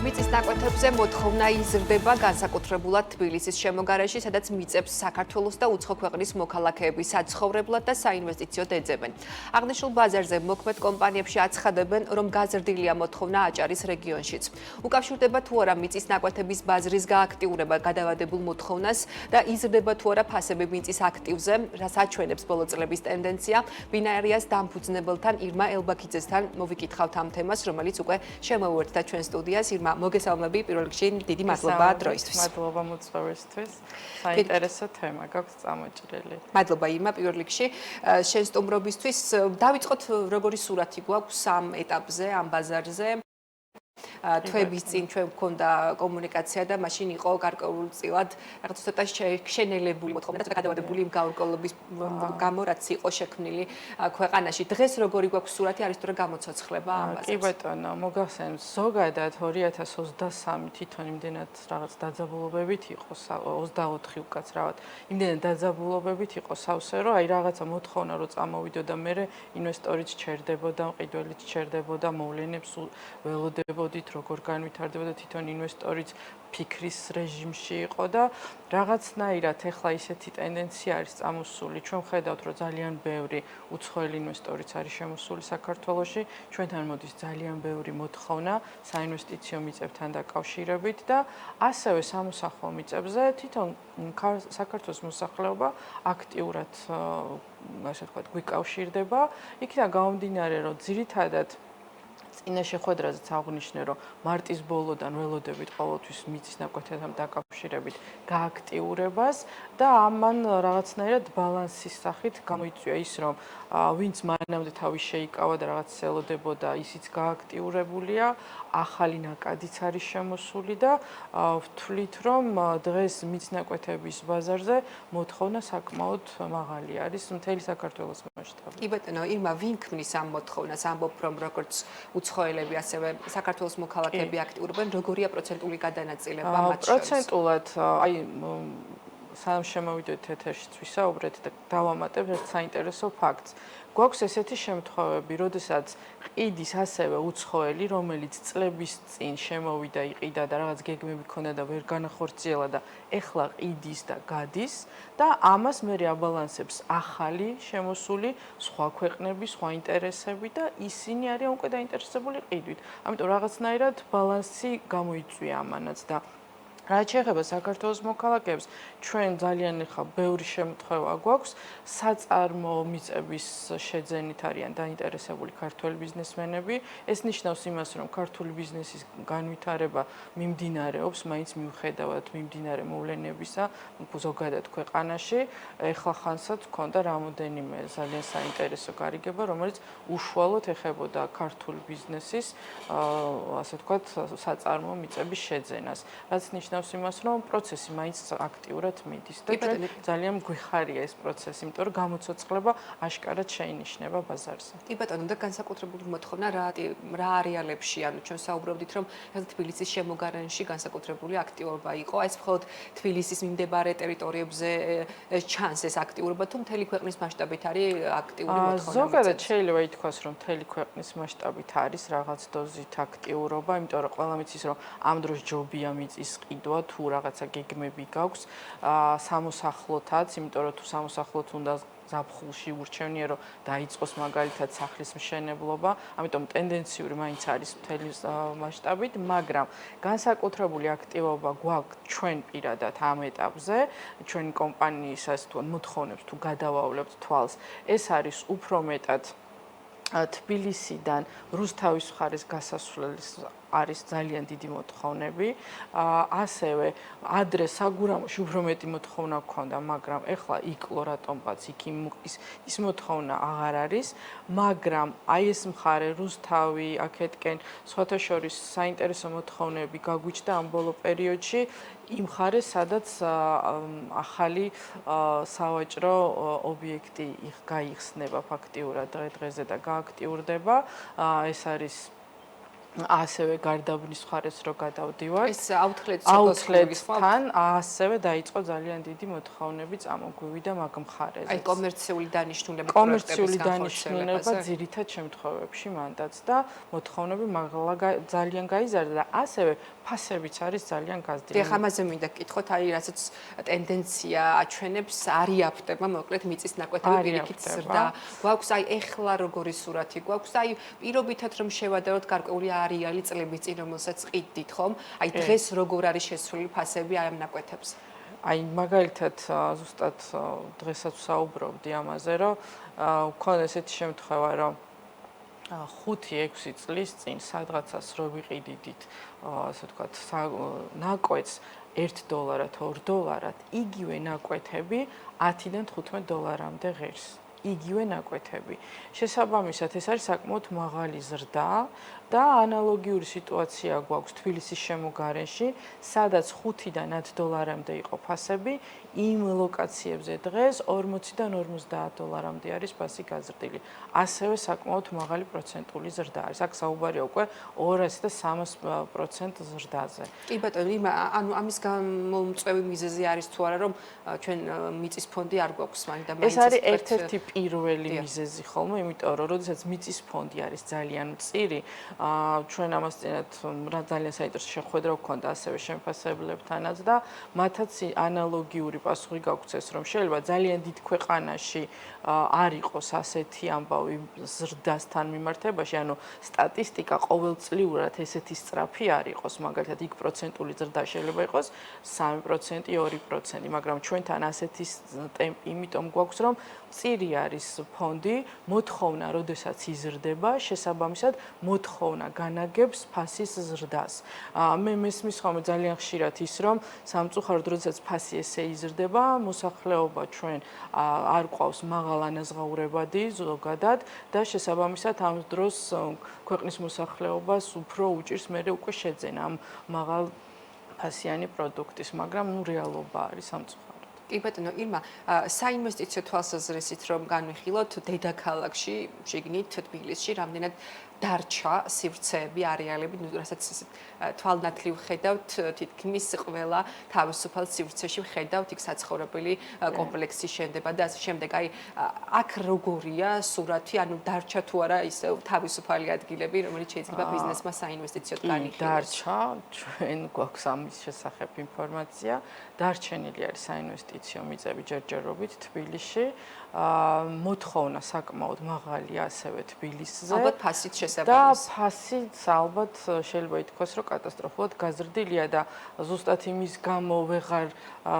მიწის ნაკვეთებზე მოთხოვნა იზრდება განსაკუთრებულად თბილისის შემოგარენში, სადაც მიწებს საქართველოს და უცხო ქვეყნის მოქალაქეები საცხოვრებლად და საინვესტიციო ეძებენ. აღნიშნულ ბაზარზე მოქმედ კომპანიებში აცხადებენ, რომ გაზრდილია მოთხოვნა აჭარის რეგიონშიც. უკავშირდება თუ არა მიწის ნაკვეთების ბაზრის გააქტიურება გადავადებულ მოთხოვნას და იზრდება თუ არა ფასები მიწის აქტივზე, რაც აჩვენებს ბოლო წლების ტენდენცია. ბინარიას დამფუძნებელთან ირმა ელბაქიძესთან მოვიკითხავთ ამ თემას, რომელიც უკვე შემოვუერთდა ჩვენ სტუდიას. ირმა, მოგესალმები, პირველ რიგში დიდი მადლობა დროისთვის. მადლობა მოწვევისთვის. საინტერესო თემა გაქვს წამოჭრილი. მადლობა ირმა, პირველ რიგში შენ სტუმრობისთვის. დავიწყოთ როგორი სურათი გვაქვს ამ ეტაპზე, ამ ბაზარზე. თვეების წინ ჩვენ გვქონდა კომუნიკაცია და მაშინ იყო გარკვეულწილად რაღაც ცოტა შენელებული მოთხოვნა და ცოტა გადავადებული იმ გაურკვევლობის გამო რაც იყო შექმნილი ქვეყანაში. დღეს როგორი გვაქვს სურათი, არის თუ რა გამოცოცხლება ამ ბაზარზე? კი ბატონო, მოგახსენებს, ზოგადად 2023 თვითონ იმდენად რაღაც დაძაბულობებით იყო, 24 უკაცრავად. იმდენად დაძაბულობებით იყო სავსე, რომ აი რაღაცა მოთხოვნა რო წამოვიდოდა, მერე ინვესტორიც ჩერდებოდა, მყიდველიც ჩერდებოდა, მოვლენებს ველოდებოდით, როგორ განვითარდებოდა თვითონ ინვესტორიც ფიქრის რეჟიმში იყო და რაღაცნაირად ახლა ისეთი ტენდენცია არის წამოსული. ჩვენ ხედავთ, რომ ძალიან ბევრი უცხოელი ინვესტორიც არის შემოსული საქართველოში. ჩვენთან მოდის ძალიან ბევრი მოთხოვნა საინვესტიციო მიწებთან დაკავშირებით და ასევე სამოსახლო მიწებზე თვითონ საქართველოს მოსახლეობა აქტიურად ასე ვთქვათ, გვიკავშირდება. იქიდან გამომდინარე, რომ ძირითადად წინა შეხვედრაზეც აღვნიშნე, რომ მარტის ბოლოდან ველოდებით ყოველთვის მიწის ნაკვეთებთან დაკავშირებით გააქტიურებას და ამან რაღაცნაირად ბალანსის სახით გამოიწვია ის, რომ ვინც მანამდე თავი შეიკავა და რაღაც ელოდებოდა, ისიც გააქტიურებულია, ახალი ნაკადიც არის შემოსული და ვთვლით, რომ დღეს მიწის ნაკვეთების ბაზარზე მოთხოვნა საკმაოდ მაღალი არის მთელი საქართველოს მასშტაბით. კი ბატონო, ირმა, ვინ ქმნის ამ მოთხოვნას? ამბობ, რომ როგორც უცხოელები, ასევე საქართველოს მოქალაქეები აქტიურობენ, როგორია პროცენტული გადანაწილება მათ შორის? პროცენტულად, აი სანამ შემოვიდეთ ეთერში ვისაუბრეთ და დავამატებ ერთ საინტერესო ფაქტს. გვაქვს ესეთი შემთხვევები, როდესაც ყიდის ასევე უცხოელი, რომელიც წლების წინ შემოვიდა, იყიდა და რაღაც გეგმები ჰქონდა და ვერ განახორციელა და ეხლა ყიდის და გადის და ამას მერე აბალანსებს ახალი შემოსული სხვა ქვეყნები, სხვა ინტერესები და ისინი არიან უკვე დაინტერესებული ყიდვით. ამიტომ რაღაცნაირად ბალანსი გამოიწვია ამანაც და რაც შეეხება საქართველოს მოქალაქეებს, ჩვენ ძალიან ახლა ბევრი შემთხვევა გვაქვს, საწარმო მიწების შეძენით არიან დაინტერესებული ქართველი ბიზნესმენები. ეს ნიშნავს იმას, რომ ქართული ბიზნესის განვითარება მიმდინარეობს, მაინც მიუხედავად მიმდინარე მოვლენებისა, ზოგადად ქვეყანაში. ეხლა ხანსაც ჰქონდა რამოდენიმე ძალიან საინტერესო გარიგება, რომელიც უშუალოდ ეხებოდა ქართული ბიზნესის, ასე ვთქვათ, საწარმო მიწების შეძენას. რაც ნიშნავს იმას, რომ პროცესი მაინც აქტიურად მიდის და ძალიან გვიხარია ეს პროცესი, იმიტომ რომ გამოცოცხლება აშკარად შეინიშნება ბაზარზე. კი ბატონო, და განსაკუთრებული მოთხოვნა რა არეალებში, ანუ ჩვენ საუბრობდით, რომ თბილისის შემოგარენში განსაკუთრებული აქტიურობა იყო, ეს მხოლოდ თბილისის მიმდებარე ტერიტორიებზე ჩანს ეს აქტიურობა, თუ მთელი ქვეყნის მასშტაბით არის აქტიური მოთხოვნა? ზოგადად შეიძლება ითქვას, რომ მთელი ქვეყნის მასშტაბით არის რაღაც დოზით აქტიურობა, იმიტომ რომ ყველა მიცის, რომ ამ დროს ჯობია მიწის ყიდვა თუ რაღაცა გეგმები გაქვს სამოსახლოთაც, იმიტომ რომ თუ სამოსახლოთ უნდა ზაფხულში ურჩევნია, რომ დაიწყოს მაგალითად სახლის მშენებლობა, ამიტომ ტენდენციური მაინც არის მთელი მასშტაბით, მაგრამ განსაკუთრებული აქტივობა გვაქვს ჩვენ პირადად ამ ეტაპზე, ჩვენი კომპანიის ასე თუ მოთხოვნებს თუ გადავავლებთ თვალს, ეს არის უფრო მეტად თბილისიდან რუსთავის მხარეს გასასვლელის არის ძალიან დიდი მოთხოვნები. ასევე ადრე საგურამოში უფრო მეტი მოთხოვნა გქონდა, მაგრამ ეხლა იკლო რატომღაც იქ ის მოთხოვნა აღარ არის, მაგრამ აი ეს მხარე რუსთავი, აქეთკენ სხვათა შორის საინტერესო მოთხოვნები გაგვიჩნდა ამ ბოლო პერიოდში. იმ მხარეს, სადაც ახალი სავაჭრო ობიექტი გაიხსნება ფაქტიურად დღე-დღეზე და გააქტიურდება. ეს არის ასევე გარდაბნის მხარეს რო გადავდივართ. ეს აუთლეტსთან ასევე დაიწყო ძალიან დიდი მოთხოვნები წამოგვივიდა მაგ მხარეზე. აი კომერციული დანიშნულება კომერციული დანიშნულება ძირითად შემთხვევებში მანდაც და მოთხოვნები ძალიან გაიზარდა და ასევე ფასებიც არის ძალიან გაზრდილი. დიახ, ამაზე მინდა გკითხოთ, აი რასაც ტენდენცია აჩვენებს, არიაფტება, მოკლედ მიწის ნაკვეთები პირიქით ზრდა. გვაქვს აი ეხლა როგორი სურათი გვაქვს, აი პირობითად რომ შევადაროთ გარკვეული არეალი წლების წინ, რომელსაც ყიდდით, ხომ? აი დღეს როგორ არის შესული ფასები აი ამ ნაკვეთებს? აი მაგალითად ზუსტად დღესაც ვსაუბრობდი ამაზე, რომ მქონდა ესეთი შემთხვევა, რომ 5-6 წლის წინ სადღაცას რო ვიყიდით, ასე ვთქვათ, ნაკვეთს $1, $2, იგივე ნაკვეთები 10-დან $15-მდე ღირს. იგივე ნაკვეთები. შესაბამისად, ეს არის საკმაოდ მაღალი ზრდა და ანალოგიური სიტუაცია გვაქვს თბილისის შემოგარენში, სადაც 5-დან $10-მდე იყო ფასები, იმ ლოკაციებზე დღეს 40-დან $50-მდე არის ფასი გაზრდილი. ასევე საკმაოდ მაღალი პროცენტული ზრდა არის. აქ საუბარია უკვე 200 და 300% ზრდაზე. კი ბატონო, ანუ ამის გამომწვევი მიზეზი არის თუ არა, რომ ჩვენ მიწის ფონდი არ გვაქვს მაინდა მაინც ეს არის ერთ-ერთი პირველი მიზეზი ხოლმე, იმიტომ რომ როდესაც მიწის ფონდი არის ძალიან მწირი, ჩვენ ამას წინათ ძალიან საინტერესო შეხვედრა გვქონდა ასევე შემფასებლებთანაც და მათაც ანალოგიური პასუხი გაგვცეს, რომ შეიძლება ძალიან დიდ ქვეყანაში არ იყოს ასეთი ამბავი ზრდასთან მიმართებაში, ანუ სტატისტიკა ყოველწლიურად ესეთი სწრაფი არ იყოს, მაგალითად იქ პროცენტული ზრდა შეიძლება იყოს 3%, 2%, მაგრამ ჩვენთან ასეთი ტემპი იმიტომ გვაქვს, რომ მწირი არის ფონდი, მოთხოვნა, როდესაც იზრდება, შესაბამისად მოთხოვნა განაგებს ფასის ზრდას. მე მესმის ხოლმე ძალიან ხშირად ის, რომ სამწუხაროდ, როდესაც ფასი ესე იზრდება, მოსახლეობა ჩვენ არ ყავს მაღალ ანაზღაურებადი ზოგადად და შესაბამისად ამ დროს ქვეყნის მოსახლეობას უფრო უჭირს მერე უკვე შეძენა ამ მაღალ ფასიანი პროდუქტის, მაგრამ რეალობა არის სამწუხაროდ. კი ბატონო, ირმა, საინვესტიციო თვალსაზრისით რომ განვიხილოთ, დედაქალაქში, შიგნით თბილისში, რამდენად დარჩა სივრცეები, არეალები, რასაც თვალნათლივ ხედავთ, თითქმის ყველა თავისუფალ სივრცეში ხედავთ იქ საცხოვრებელი კომპლექსი შენდება და ასე შემდეგ. აი, აქ როგორია სურათი, ანუ დარჩა თუ არა ის თავისუფალი ადგილები, რომელიც შეიძლება ბიზნესმა საინვესტიციოდ განიხილოს? დარჩა, ჩვენ გვაქვს ამის შესახებ ინფორმაცია. დარჩენილი არის საინვესტიციო მიწები ჯერჯერობით თბილისში. მოთხოვნა საკმაოდ მაღალია ასევე თბილისზე. ალბათ ფასით შესაბამისად. და ფასიც ალბათ შეიძლება ითქვას, რომ კატასტროფულად გაზრდილია და ზუსტად იმის გამო ვეღარ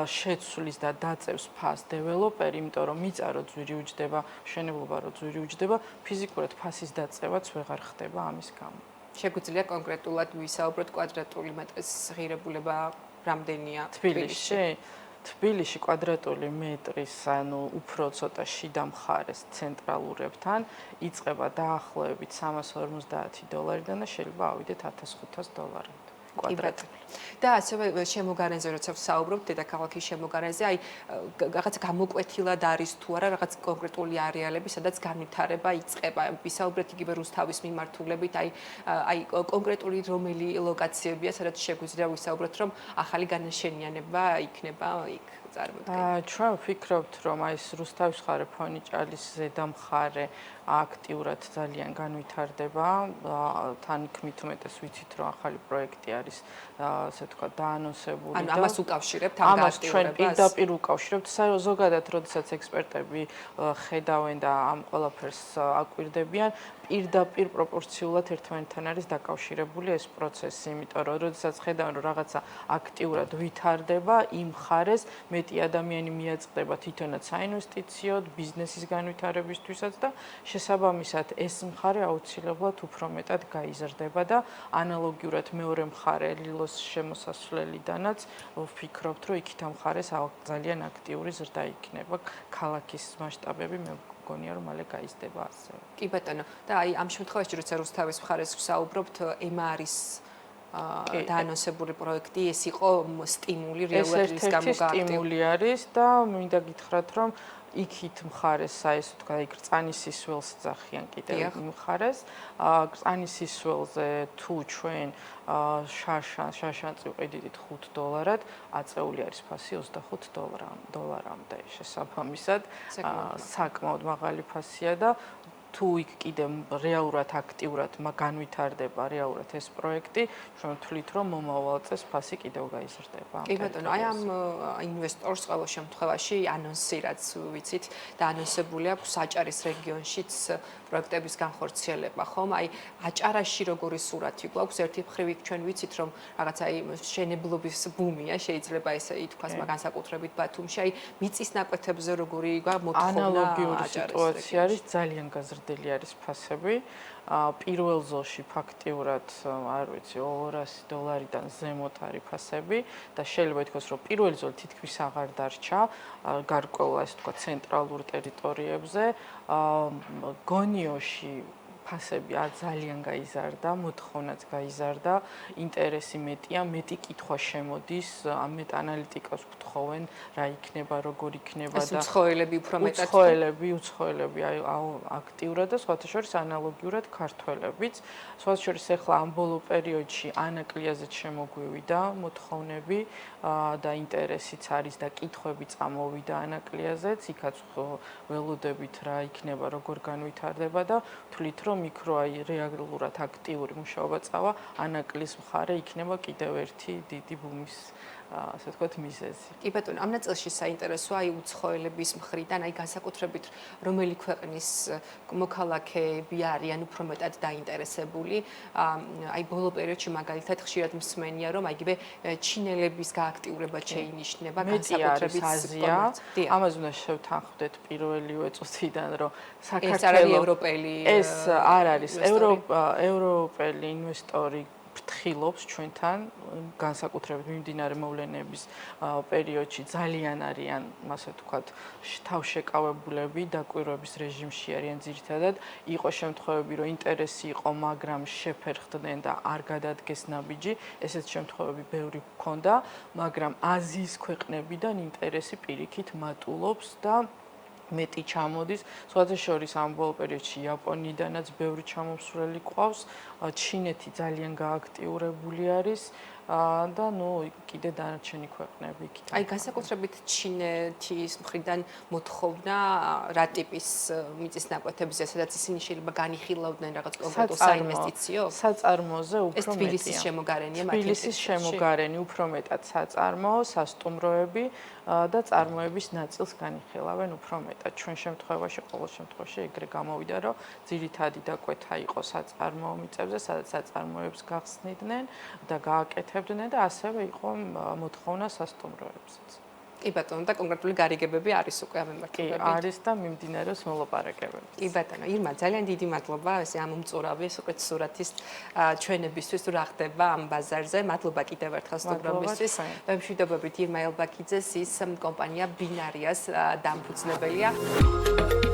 შეცვლის და დაწევს ფასს დეველოპერი, იმიტომ რომ მიწა რო ძვირი უჯდება, მშენებლობა რო ძვირი უჯდება, ფიზიკურად ფასის დაწევაც ვეღარ ხდება ამის გამო. შეგვიძლია კონკრეტულად ვისაუბროთ კვადრატული მეტრის ღირებულება რამდენია თბილისში? თბილისში კვადრატული მეტრის, ანუ უფრო ცოტა შიდა მხარეს ცენტრალურებთან იწყება დაახლოებით $350-დან და შეიძლება ავიდეთ $1500 კვადრატული. და ასევე შემოგარენზე როცა ვსაუბრობთ, დედაქალაქის შემოგარენზე, აი რაღაც გამოკვეთილად არის თუ არა რაღაც კონკრეტული არეალები, სადაც განვითარება იწყება. ვისაუბრეთ იგივე რუსთავის მიმართულებით, აი კონკრეტული რომელი ლოკაციებია, სადაც შეგვიძლია ვისაუბროთ, რომ ახალი განაშენიანება იქნება იქ წარმოდგენილი. ჩვენ ვფიქრობთ, რომ აი ეს რუსთავის მხარე, ფონიჭალის ზედა მხარე აქტიურად ძალიან განვითარდება. თანქმით უმეტეს ვიცით, რომ ახალი პროექტი არის, ასე ვთქვათ, დაანონსებული და ამას უკავშირებთ ამ ამას ჩვენ გააქტიურებას. პირდაპირ უკავშირებთ. ზოგადად, როდესაც ექსპერტები ხედავენ და ამ ყველაფერს აკვირდებიან, პირდაპირ პროპორციულად ერთმანეთთან არის დაკავშირებული ეს პროცესი, იმიტომ რომ როდესაც ხედავენ, რომ რაღაცა აქტიურად ვითარდება, იმ მხარეს მეტი ადამიანი მიაწყდება თვითონაც საინვესტიციოდ, ბიზნესის განვითარებისთვისაც და შესაბამისად ეს მხარე აუცილებლად უფრო მეტად გაიზრდება და ანალოგიურად მეორე მხარე ლილოს შემოსასვლელიდანაც ვფიქრობთ, რომ იქით ამ მხარეს ძალიან აქტიური ზრდა იქნება. ქალაქის მასშტაბები მე მგონია, რომ მალე გაიზრდება ასევე. კი ბატონო, და აი ამ შემთხვევაში, როცა რუსთავის მხარეს ვსაუბრობთ, ემარის დაანონსებული პროექტი, ეს იყო სტიმული რეალურად ის გამოგააქტიურდა. ეს ერთ-ერთი სტიმული არის და მინდა გითხრათ, რომ იქით მხარეს საერთოდ თქვა იქ რწანის სისველს ძახიან კიდევ მხარეს რწანის სისველზე თუ ჩვენ შაშანს ვიყიდით $5 აწეული არის ფასი $25 შესაბამისად საკმაოდ მაღალი ფასია და თუ იქ კიდე რეალურად აქტიურად განვითარდება რეალურად ეს პროექტი, ჩვენ ვთვლით, რომ მომავალ წელს ფასი კიდევ გაიზრდება. კი ბატონო, აი ამ ინვესტორს ყოველ შემთხვევაში ანონსი რაც ვიცით და ანონსებული აქვს აჭარის რეგიონშიც პროექტების განხორციელება, ხომ? აი აჭარაში როგორი სურათი გვაქვს? ერთი მხრივ იქ ჩვენ ვიცით, რომ რაღაც აი შენებლობის ბუმია, შეიძლება ესე ითქვას, განსაკუთრებით ბათუმში, აი მიწის ნაკვეთებზე როგორი მოთხოვნა ანალოგიური სიტუაცია არის ძალიან გაზრდილი არის ფასები. პირველ ზოლში ფაქტიურად, არ ვიცი, $200-დან ზემოთ არის ფასები და შეიძლება ითქვას, რომ პირველი ზოლი თითქმის აღარ დარჩა, გარკვეულ ასე თქვა ცენტრალურ ტერიტორიებზე. გონიოში ფასები ძალიან გაიზარდა, მოთხოვნაც გაიზარდა, ინტერესი მეტია, მეტი კითხვა შემოდის, ამეთ ანალიტიკოს გთხოვენ, რა იქნება, როგორ იქნება და უცხოელები უფრო მეტად უცხოელები აქტიურად და სხვათა შორის ანალოგიურად ქართველებიც. სხვათა შორის ახლა ამ ბოლო პერიოდში ანაკლიაზეც შემოგვივიდა მოთხოვნები და ინტერესიც არის და კითხვები წამოვიდა ანაკლიაზეც, იქაც ველოდებით რა იქნება, როგორ განვითარდება და ვთვლით, რომ იქ რო აი რეალურად აქტიური მუშაობა წავა, ანაკლის მხარე იქნება კიდევ ერთი დიდი ბუმის ასე ვთქვათ მიზეზი. კი ბატონო, ამ ნაწილში საინტერესოა აი უცხოელების მხრიდან, აი განსაკუთრებით რომელი ქვეყნის მოქალაქეები არიან უფრო მეტად დაინტერესებული. აი ბოლო პერიოდში მაგალითად ხშირად მსმენია, რომ აიგივე ჩინელების გააქტიურება შეინიშნება განსაკუთრებით აზია. ამაზე უნდა შევთანხმდეთ პირველივე წუთიდან, რომ საქართველოს ეს არ არის ევროპელი ინვესტორი ფრთხილობს ჩვენთან განსაკუთრებით მიმდინარე მოვლენების პერიოდში ძალიან არიან, ასე ვთქვათ, თავშეკავებულები, დაკვირვების რეჟიმში არიან ძირითადად. იყო შემთხვევები, რომ ინტერესი იყო, მაგრამ შეფერხდნენ და არ გადადგეს ნაბიჯი. ესეც შემთხვევები ბევრი ჰქონდა, მაგრამ აზიის ქვეყნებიდან ინტერესი პირიქით მატულობს და მეტი ჩამოდის. სხვათა შორის ამ ბოლო პერიოდში იაპონიიდანაც ბევრი ჩამომსვლელი ყავს, ჩინეთი ძალიან გააქტიურებული არის და კიდე დანარჩენი ქვეყნები იქით. აი განსაკუთრებით ჩინეთის მხრიდან მოთხოვნა რა ტიპის მიწის ნაკვეთებზე, სადაც ისინი შეიძლება განიხილავდნენ რაღაც კონკრეტულ საინვესტიციო? საწარმოზე უფრო მეტია. თბილისის შემოგარენია მათი. თბილისის შემოგარენი უფრო მეტად საწარმო, სასტუმროები და წარმოების ნაწილს განიხილავენ უფრო მეტად. ჩვენ შემთხვევაში ყოველ შემთხვევაში ეგრე გამოვიდა, რომ ძირითადი დაკვეთა იყო საწარმო მიწებზე, სადაც საწარმოებს გახსნიდნენ და გააკეთებდნენ და ასევე იყო მოთხოვნა სასტუმროებსაც. კი ბატონო, და კონკრეტული გარიგებები არის უკვე ამ მიმართულებით? კი, არის და მიმდინარეობს მოლაპარაკებები. კი ბატონო, ირმა, ძალიან დიდი მადლობა ესე ამ უმწურავი სუპერ სურათის ჩვენებისთვის თუ რა ხდება ამ ბაზარზე. მადლობა კიდევ ერთხელ სტუმრობისთვის. მშვიდობებით ირმა ელბაქიძეს, ის კომპანია ბინარიას დამფუძნებელია.